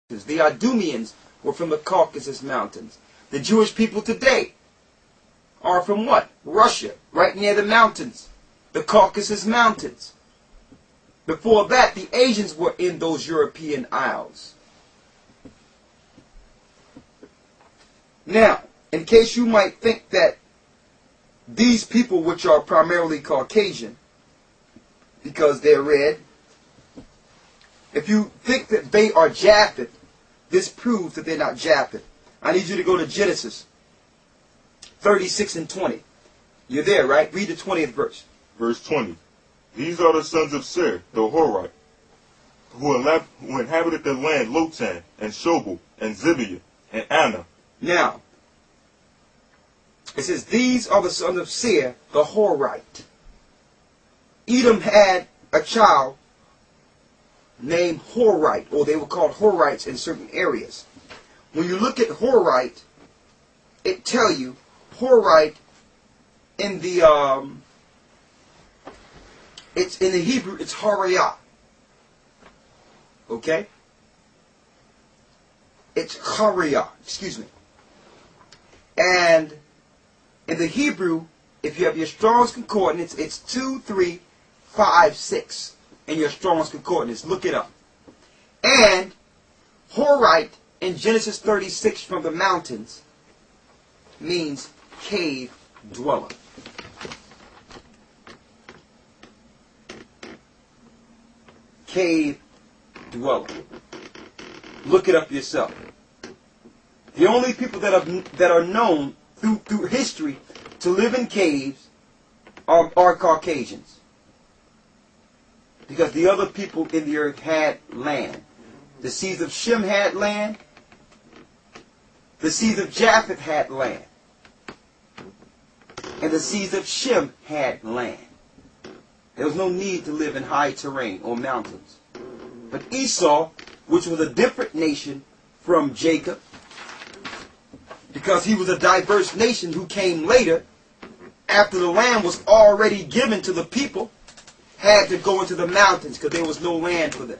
The Idumeans were from the Caucasus Mountains. The Jewish people today are from what? Russia, right near the mountains, the Caucasus Mountains. Before that, the Asians were in those European isles. Now, in case you might think that these people, which are primarily Caucasian, because they're red, if you think that they are Japheth, this proves that they're not Japheth. I need you to go to Genesis 36 and 20. You're there, right? Read the 20th verse. Verse 20. These are the sons of Ser, the Horite, who inhabited the land Lotan, and Shobal, and Zibiah, and Anna. Now, it says, these are the sons of Ser, the Horite. Edom had a child named Horite, or they were called Horites in certain areas. When you look at Horite, it tell you Horite in the it's in the Hebrew, it's Horiah. Okay? It's Horiah, excuse me. And in the Hebrew, if you have your Strong's Concordance, it's 2356 in your Strong's Concordance. Look it up. And Horite in Genesis 36 from the mountains means cave dweller. Cave dweller. Look it up yourself. The only people that are known through history to live in caves are Caucasians. Because the other people in the earth had land. The seeds of Shem had land. The seeds of Japheth had land. And the seeds of Shem had land. There was no need to live in high terrain or mountains. But Esau, which was a different nation from Jacob, because he was a diverse nation who came later, after the land was already given to the people, had to go into the mountains because there was no land for them.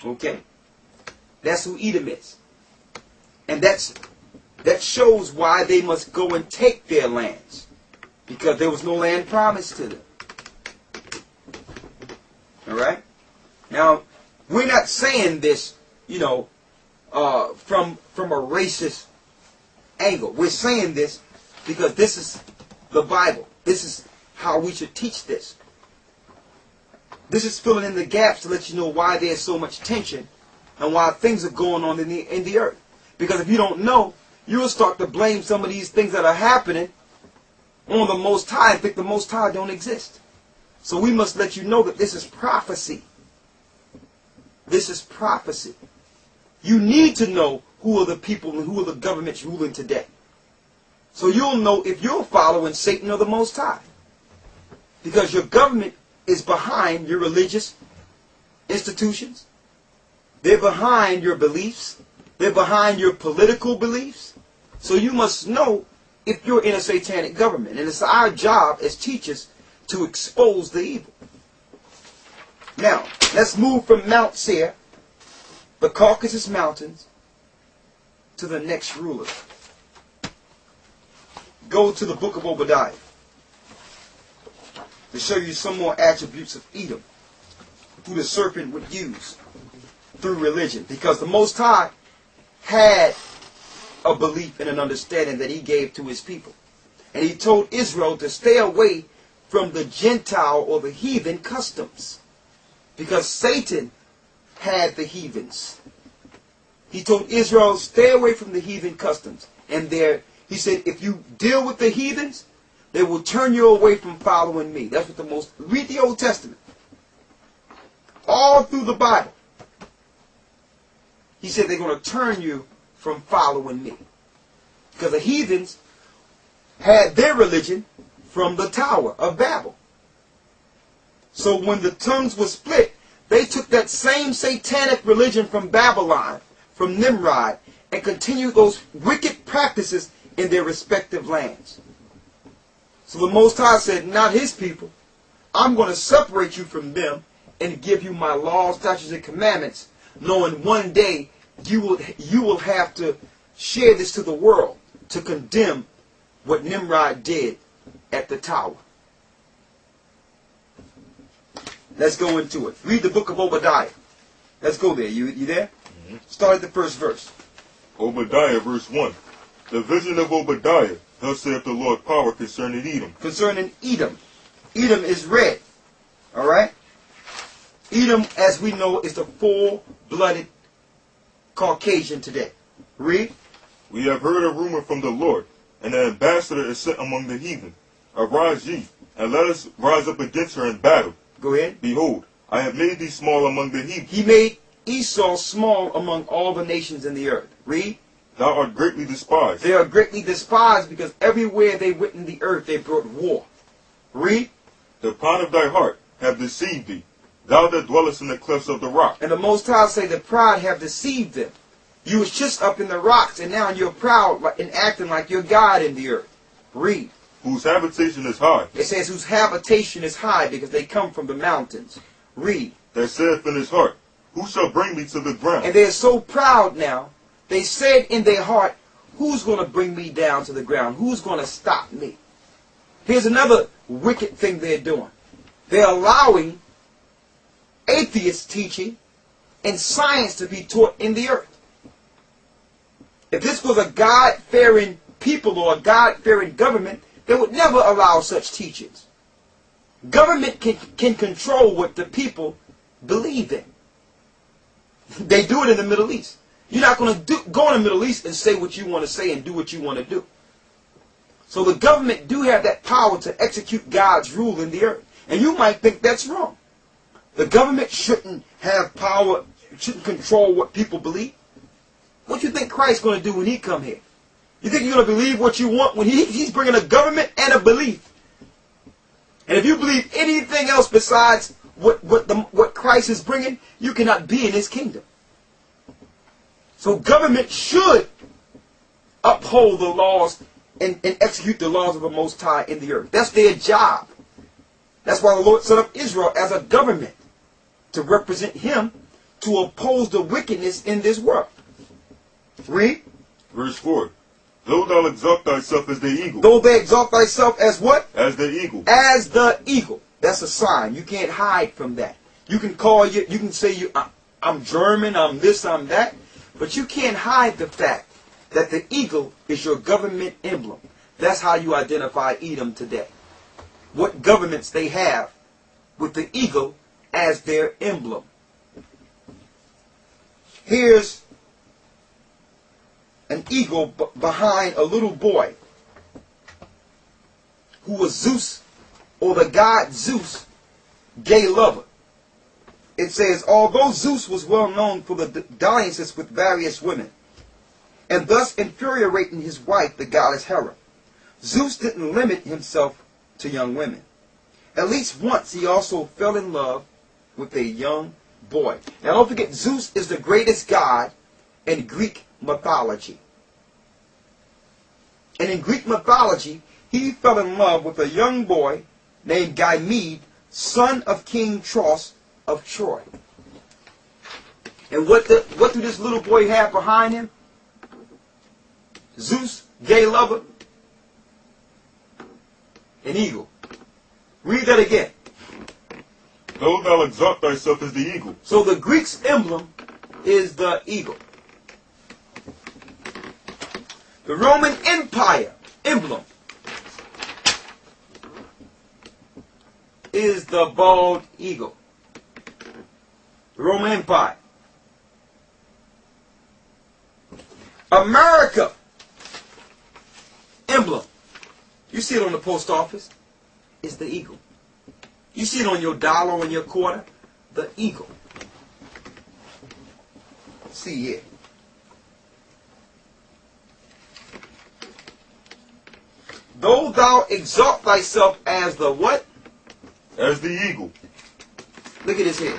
Okay? That's who Edom is. And that shows why they must go and take their lands. Because there was no land promised to them. Alright? Now, we're not saying this, from a racist angle. We're saying this because this is the Bible. This is how we should teach this. This is filling in the gaps to let you know why there's so much tension and why things are going on in the earth. Because if you don't know, you will start to blame some of these things that are happening on the Most High and think the Most High don't exist. So we must let you know that this is prophecy. This is prophecy. You need to know who are the people and who are the governments ruling today. So you'll know if you're following Satan or the Most High. Because your government is behind your religious institutions. They're behind your beliefs. They're behind your political beliefs. So you must know if you're in a satanic government. And it's our job as teachers to expose the evil. Now, let's move from Mount Seir, the Caucasus Mountains, to the next ruler. Go to the book of Obadiah to show you some more attributes of Edom, who the serpent would use through religion. Because the Most High had a belief and an understanding that he gave to his people. And he told Israel to stay away from the Gentile or the heathen customs. Because Satan had the heathens. He told Israel, stay away from the heathen customs. And he said, if you deal with the heathens, they will turn you away from following me. That's what read the Old Testament. All through the Bible. He said they're going to turn you from following me. Because the heathens had their religion from the Tower of Babel. So when the tongues were split, they took that same satanic religion from Babylon, from Nimrod, and continued those wicked practices in their respective lands. So the Most High said, not his people. I'm going to separate you from them and give you my laws, statutes, and commandments knowing one day you will have to share this to the world to condemn what Nimrod did at the tower. Let's go into it. Read the book of Obadiah. Let's go there. You there? Mm-hmm. Start at the first verse. Obadiah, verse 1. The vision of Obadiah, thus saith the Lord power concerning Edom. Concerning Edom. Edom is red. Alright? Edom, as we know, is the full-blooded Caucasian today. Read. We have heard a rumor from the Lord, and an ambassador is sent among the heathen. Arise ye, and let us rise up against her in battle. Go ahead. Behold, I have made thee small among the heathen. He made Esau small among all the nations in the earth. Read. Thou art greatly despised. They are greatly despised because everywhere they went in the earth they brought war. Read. The pride of thy heart have deceived thee, thou that dwellest in the clefts of the rock. And the Most High say the pride have deceived them. You was just up in the rocks and now you're proud and acting like you're God in the earth. Read. Whose habitation is high. It says whose habitation is high because they come from the mountains. Read. That saith in his heart, who shall bring me to the ground? And they're so proud now. They said in their heart, who's going to bring me down to the ground? Who's going to stop me? Here's another wicked thing they're doing. They're allowing atheist teaching and science to be taught in the earth. If this was a God-fearing people or a God-fearing government, they would never allow such teachings. Government can control what the people believe in. They do it in the Middle East. You're not going to go in the Middle East and say what you want to say and do what you want to do. So the government do have that power to execute God's rule in the earth. And you might think that's wrong. The government shouldn't have power, shouldn't control what people believe. What do you think Christ's going to do when he come here? You think you're going to believe what you want when he's bringing a government and a belief? And if you believe anything else besides what Christ is bringing, you cannot be in his kingdom. So government should uphold the laws and execute the laws of the Most High in the earth. That's their job. That's why the Lord set up Israel as a government to represent him, to oppose the wickedness in this world. Read. Verse 4. Though thou exalt thyself as the eagle. Though they exalt thyself as what? As the eagle. As the eagle. That's a sign. You can't hide from that. You can call you can say I'm German, I'm this, I'm that. But you can't hide the fact that the eagle is your government emblem. That's how you identify Edom today. What governments they have with the eagle as their emblem. Here's an eagle behind a little boy who was Zeus, or the god Zeus, gay lover. It says, although Zeus was well known for the dalliances with various women, and thus infuriating his wife, the goddess Hera, Zeus didn't limit himself to young women. At least once he also fell in love with a young boy. Now don't forget, Zeus is the greatest god in Greek mythology. And in Greek mythology, he fell in love with a young boy named Ganymede, son of King Tros of Troy. And what do this little boy have behind him? Zeus, gay lover, an eagle. Read that again. Though thou exalt thyself as the eagle. So the Greek's emblem is the eagle. The Roman Empire emblem is the bald eagle. The Roman Empire. America emblem. You see it on the post office. It's the eagle. You see it on your dollar, on your quarter. The eagle. See here. Though thou exalt thyself as the what? As the eagle. Look at his head.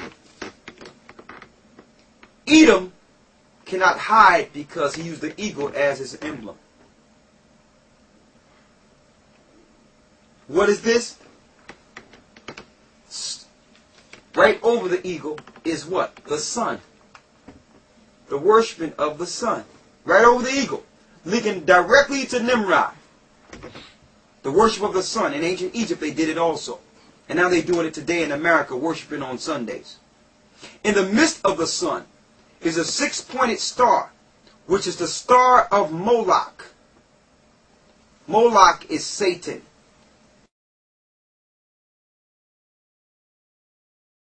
Edom cannot hide because he used the eagle as his emblem. What is this? Right over the eagle is what? The sun. the worshiping of the sun. Right over the eagle. Linking directly to Nimrod. The worship of the sun. In ancient Egypt they did it also. And now they're doing it today in America, worshiping on Sundays. In the midst of the sun is a six-pointed star, which is the star of Moloch. Moloch is Satan.